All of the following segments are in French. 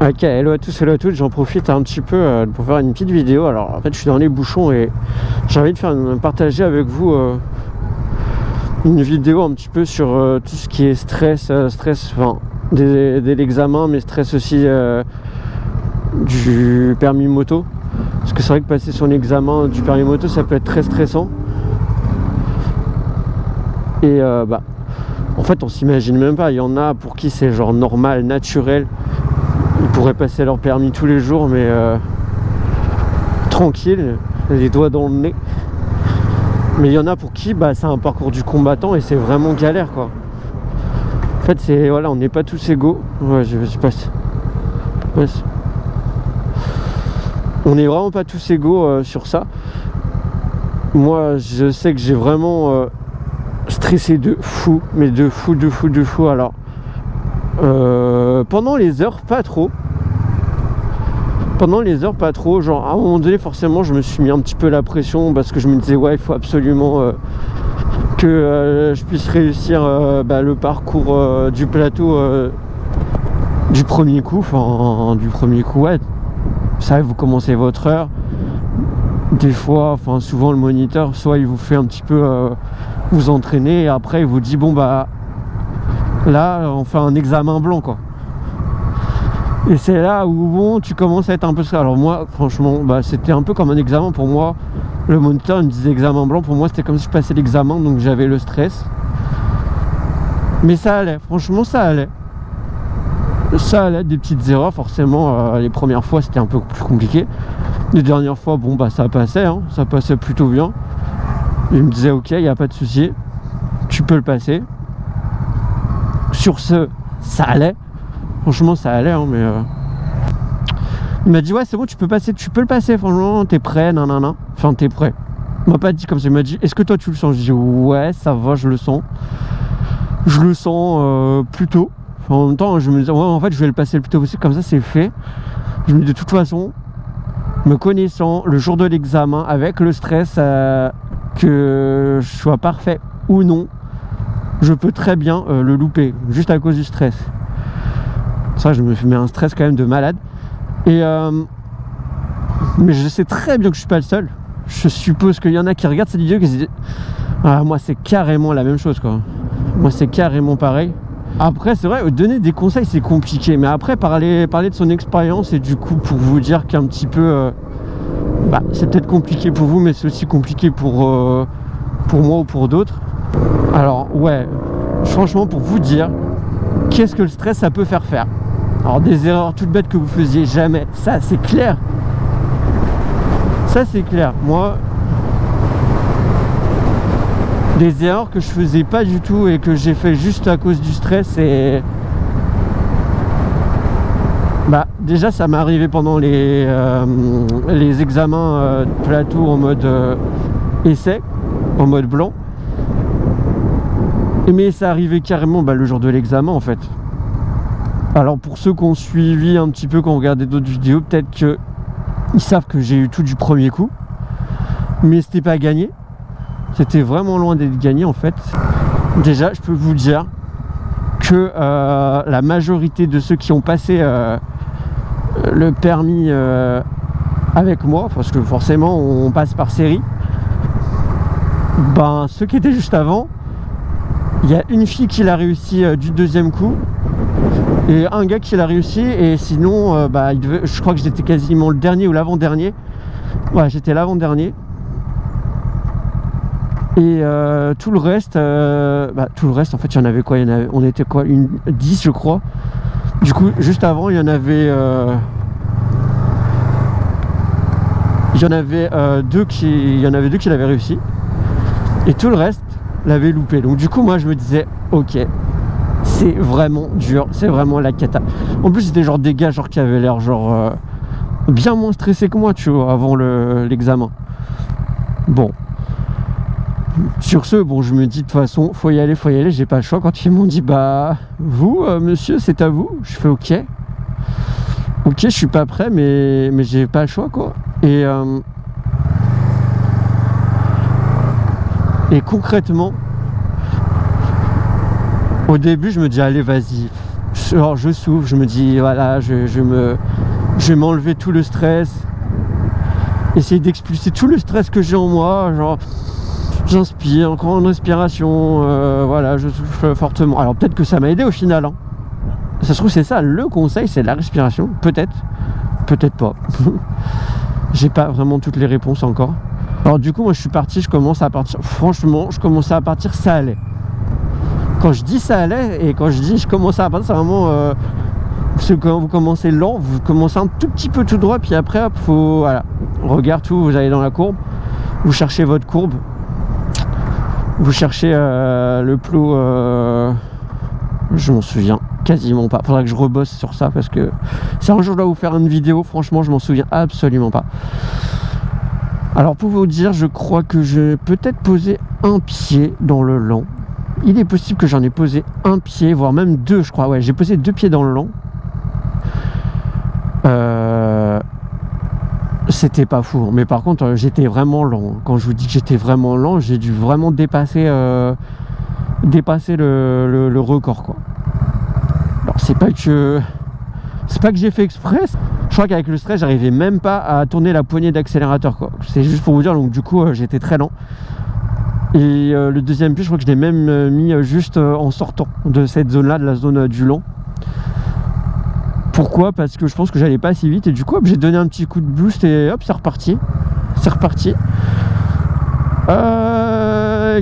Ok, hello à tous, hello à toutes, j'en profite un petit peu pour faire une petite vidéo. Alors en fait je suis dans les bouchons et j'ai envie de partager avec vous une vidéo un petit peu sur tout ce qui est stress, enfin dès l'examen, mais stress aussi du permis moto. Parce que c'est vrai que passer son examen du permis moto ça peut être très stressant. Et en fait on s'imagine même pas, il y en a pour qui c'est genre normal, naturel. Ils pourraient passer leur permis tous les jours, mais tranquille, les doigts dans le nez. Mais il y en a pour qui c'est un parcours du combattant et c'est vraiment galère quoi. En fait c'est voilà, on n'est pas tous égaux. Ouais, je passe. Ouais, on n'est vraiment pas tous égaux sur ça. Moi je sais que j'ai vraiment stressé de fou, mais de fou. Alors pendant les heures pas trop. Pendant les heures pas trop, genre à un moment donné forcément je me suis mis un petit peu la pression parce que je me disais ouais il faut absolument que je puisse réussir le parcours du plateau du premier coup, ouais. Vous savez, vous commencez votre heure, des fois, souvent le moniteur soit il vous fait un petit peu vous entraîner et après il vous dit bon là on fait un examen blanc quoi. Et c'est là où bon tu commences à être un peu ça. Alors moi franchement c'était un peu comme un examen pour moi. Le moniteur il me disait examen blanc, pour moi c'était comme si je passais l'examen, donc j'avais le stress. Mais ça allait, franchement ça allait. Ça allait, des petites erreurs forcément. Les premières fois c'était un peu plus compliqué. Les dernières fois ça passait, hein, ça passait plutôt bien. Il me disait ok, il n'y a pas de souci, tu peux le passer. Sur ce, ça allait. Franchement ça allait hein, mais il m'a dit ouais c'est bon tu peux le passer, franchement t'es prêt, nanana. Enfin t'es prêt. Il m'a pas dit comme ça, il m'a dit est-ce que toi tu le sens? Je dis ouais ça va, je le sens. Je le sens plutôt. En même temps je me dis ouais en fait je vais le passer le plus tôt possible, comme ça c'est fait. Je me dis de toute façon, me connaissant, le jour de l'examen, avec le stress, que je sois parfait ou non, je peux très bien le louper, juste à cause du stress. Ça je me mets un stress quand même de malade. Et mais je sais très bien que je suis pas le seul. Je suppose qu'il y en a qui regardent cette vidéo et qui se disent moi c'est carrément la même chose quoi. Moi c'est carrément pareil. Après c'est vrai, donner des conseils c'est compliqué, mais après parler de son expérience et du coup pour vous dire qu'un petit peu c'est peut-être compliqué pour vous, mais c'est aussi compliqué pour moi ou pour d'autres. Alors ouais, franchement pour vous dire qu'est-ce que le stress ça peut faire. Alors des erreurs toutes bêtes que vous faisiez jamais, ça c'est clair. Ça c'est clair. Moi, des erreurs que je faisais pas du tout et que j'ai fait juste à cause du stress, et déjà ça m'est arrivé pendant les examens de plateau en mode essai, en mode blanc. Mais ça arrivait carrément le jour de l'examen en fait. Alors pour ceux qui ont suivi un petit peu, qui ont regardé d'autres vidéos, peut-être qu'ils savent que j'ai eu tout du premier coup. Mais c'était pas gagné. C'était vraiment loin d'être gagné en fait. Déjà je peux vous dire que la majorité de ceux qui ont passé le permis avec moi, parce que forcément on passe par série, ceux qui étaient juste avant, il y a une fille qui l'a réussi du deuxième coup et un gars qui l'a réussi, et sinon je crois que j'étais quasiment le dernier ou l'avant-dernier. Ouais, j'étais l'avant-dernier. Et tout le reste en fait il y en avait quoi, on était quoi, 10 je crois. Du coup juste avant il y en avait deux qui l'avaient réussi et tout le reste l'avait loupé. Donc du coup moi je me disais ok, c'est vraiment dur, c'est vraiment la cata. En plus c'était genre des gars qui avaient l'air bien moins stressés que moi, tu vois, avant l'examen. Bon, sur ce, je me dis de toute façon faut y aller, j'ai pas le choix. Quand ils m'ont dit vous monsieur c'est à vous, je fais ok, je suis pas prêt, mais j'ai pas le choix quoi. Et concrètement, au début je me dis allez vas-y, genre, je souffle, je me dis voilà, je vais m'enlever tout le stress, essayer d'expulser tout le stress que j'ai en moi, genre j'inspire, encore une respiration, voilà, je souffle fortement. Alors peut-être que ça m'a aidé au final, hein. Ça se trouve c'est ça, le conseil c'est la respiration, peut-être pas. J'ai pas vraiment toutes les réponses encore. Alors du coup moi je suis parti, je commence à partir, franchement je commençais à partir, ça allait. Quand je dis ça allait et quand je dis je commençais à partir, c'est vraiment parce que quand vous commencez lent, vous commencez un tout petit peu tout droit, puis après hop, faut, voilà, regarde tout, vous allez dans la courbe, vous cherchez votre courbe, vous cherchez le plot, je m'en souviens quasiment pas, faudrait que je rebosse sur ça parce que si un jour je dois vous faire une vidéo, franchement je m'en souviens absolument pas. Alors pour vous dire, je crois que j'ai peut-être posé un pied dans le lent. Il est possible que j'en ai posé un pied, voire même deux, je crois. Ouais, j'ai posé 2 pieds dans le lent. C'était pas fou, mais par contre j'étais vraiment lent. Quand je vous dis que j'étais vraiment lent, j'ai dû vraiment dépasser le record, quoi. Alors c'est pas que j'ai fait exprès. Je crois qu'avec le stress j'arrivais même pas à tourner la poignée d'accélérateur, quoi. C'est juste pour vous dire, donc du coup j'étais très lent. Et le deuxième pied, je crois que je l'ai même mis juste en sortant de cette zone là, de la zone du lent. Pourquoi? Parce que je pense que j'allais pas assez vite et du coup j'ai donné un petit coup de boost et hop, c'est reparti. C'est reparti.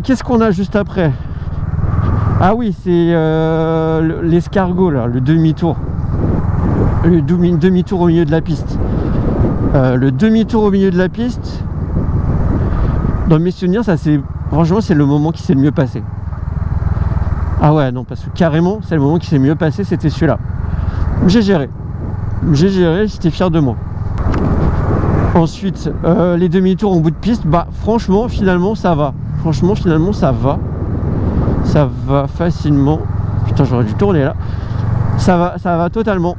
Qu'est-ce qu'on a juste après? Ah oui, c'est l'escargot là, le demi-tour. Le demi-tour au milieu de la piste. Le demi-tour au milieu de la piste, dans mes souvenirs, ça c'est, franchement, c'est le moment qui s'est le mieux passé. Ah ouais, non, parce que carrément, c'est le moment qui s'est mieux passé, c'était celui-là. J'ai géré, j'étais fier de moi. Ensuite, les demi-tours en bout de piste, bah franchement, finalement, ça va. Franchement, finalement, ça va. Ça va facilement. Putain, j'aurais dû tourner là. Ça va totalement.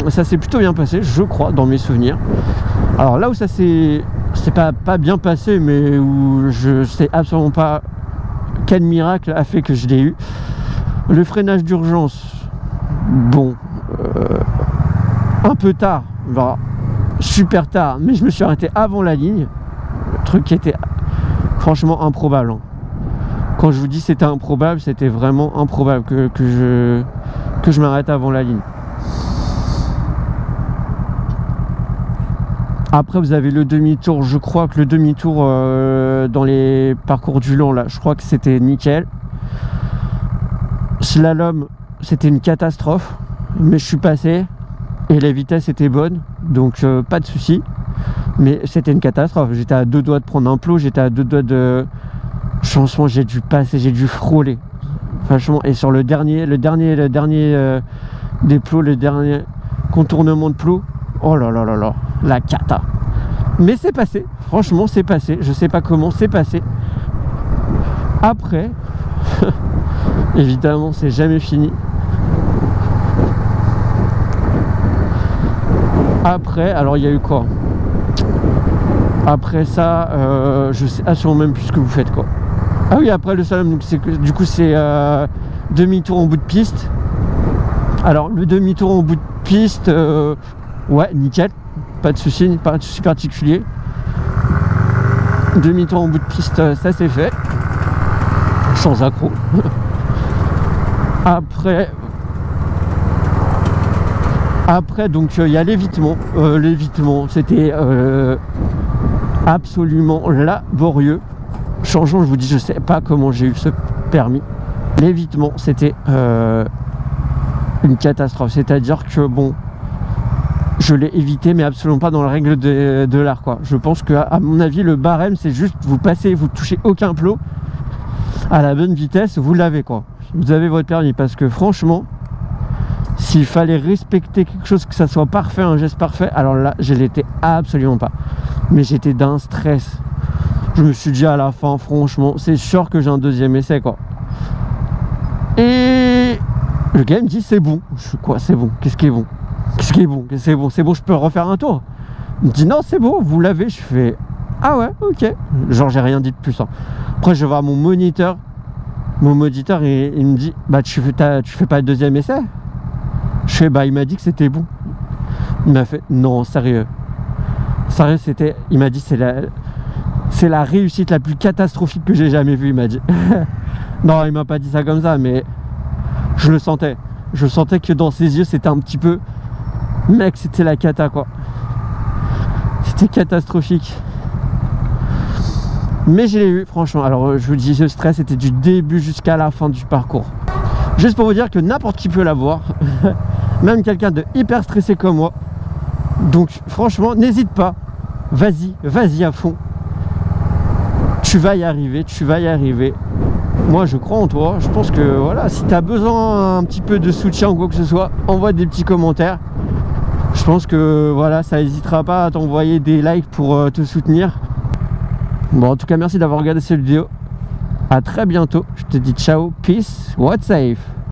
Ça s'est plutôt bien passé, je crois, dans mes souvenirs. Alors là où ça c'est pas bien passé, mais où je sais absolument pas quel miracle a fait que je l'ai eu. Le freinage d'urgence, bon, un peu tard, bah, super tard, mais je me suis arrêté avant la ligne. Le truc qui était franchement improbable, hein. Quand je vous dis c'était improbable, c'était vraiment improbable que je m'arrête avant la ligne. Après vous avez le demi-tour, je crois que le demi-tour dans les parcours du Lent là, je crois que c'était nickel. Slalom, c'était une catastrophe, mais je suis passé et la vitesse était bonne, donc pas de souci. Mais c'était une catastrophe, j'étais à 2 doigts de prendre un plot, j'étais à 2 doigts de... Franchement, j'ai dû passer, j'ai dû frôler. Franchement, et sur le dernier des plots, le dernier contournement de plot, oh là là là là, la cata. Mais c'est passé, franchement c'est passé, je sais pas comment c'est passé. Après, évidemment c'est jamais fini. Après, alors il y a eu quoi? Après ça, je sais absolument même plus ce que vous faites, quoi. Ah oui, après le slalom, du coup c'est demi-tour en bout de piste. Alors le demi-tour en bout de piste, ouais, nickel, pas de souci particulier. Demi-tour en bout de piste, ça c'est fait, sans accroc. Après donc il y a l'évitement. L'évitement, c'était absolument laborieux. Changeant, je vous dis, je sais pas comment j'ai eu ce permis. L'évitement, c'était une catastrophe. C'est-à-dire que bon, je l'ai évité, mais absolument pas dans la règle de l'art, quoi. Je pense que, à mon avis, le barème, c'est juste vous passez, vous touchez aucun plot à la bonne vitesse, vous l'avez, quoi. Vous avez votre permis, parce que franchement, s'il fallait respecter quelque chose, que ça soit parfait, un geste parfait, alors là, je l'étais absolument pas. Mais j'étais d'un stress. Je me suis dit à la fin, franchement, c'est sûr que j'ai un deuxième essai, quoi. Et le gars me dit c'est bon. Je suis quoi, c'est bon? Qu'est-ce qui est bon? Qu'est-ce qui est bon? C'est bon, c'est bon, je peux refaire un tour? Il me dit non, c'est bon, vous l'avez. Je fais ah ouais, ok. Genre j'ai rien dit de plus, hein. Après je vais voir mon moniteur Mon auditeur, il me dit, bah tu fais pas le deuxième essai? Je fais, bah il m'a dit que c'était bon. Il m'a fait, non, sérieux. Sérieux, il m'a dit, c'est la réussite la plus catastrophique que j'ai jamais vue, il m'a dit. Non, il m'a pas dit ça comme ça, mais je le sentais. Je sentais que dans ses yeux, c'était un petit peu, mec, c'était la cata, quoi. C'était catastrophique. Mais je l'ai eu, franchement. Alors, je vous dis, ce stress était du début jusqu'à la fin du parcours. Juste pour vous dire que n'importe qui peut l'avoir. Même quelqu'un de hyper stressé comme moi. Donc, franchement, n'hésite pas. Vas-y à fond. Tu vas y arriver, tu vas y arriver. Moi, je crois en toi. Je pense que, voilà, si tu as besoin un petit peu de soutien ou quoi que ce soit, envoie des petits commentaires. Je pense que, voilà, ça n'hésitera pas à t'envoyer des likes pour te soutenir. Bon, en tout cas, merci d'avoir regardé cette vidéo. À très bientôt. Je te dis ciao, peace, what's safe.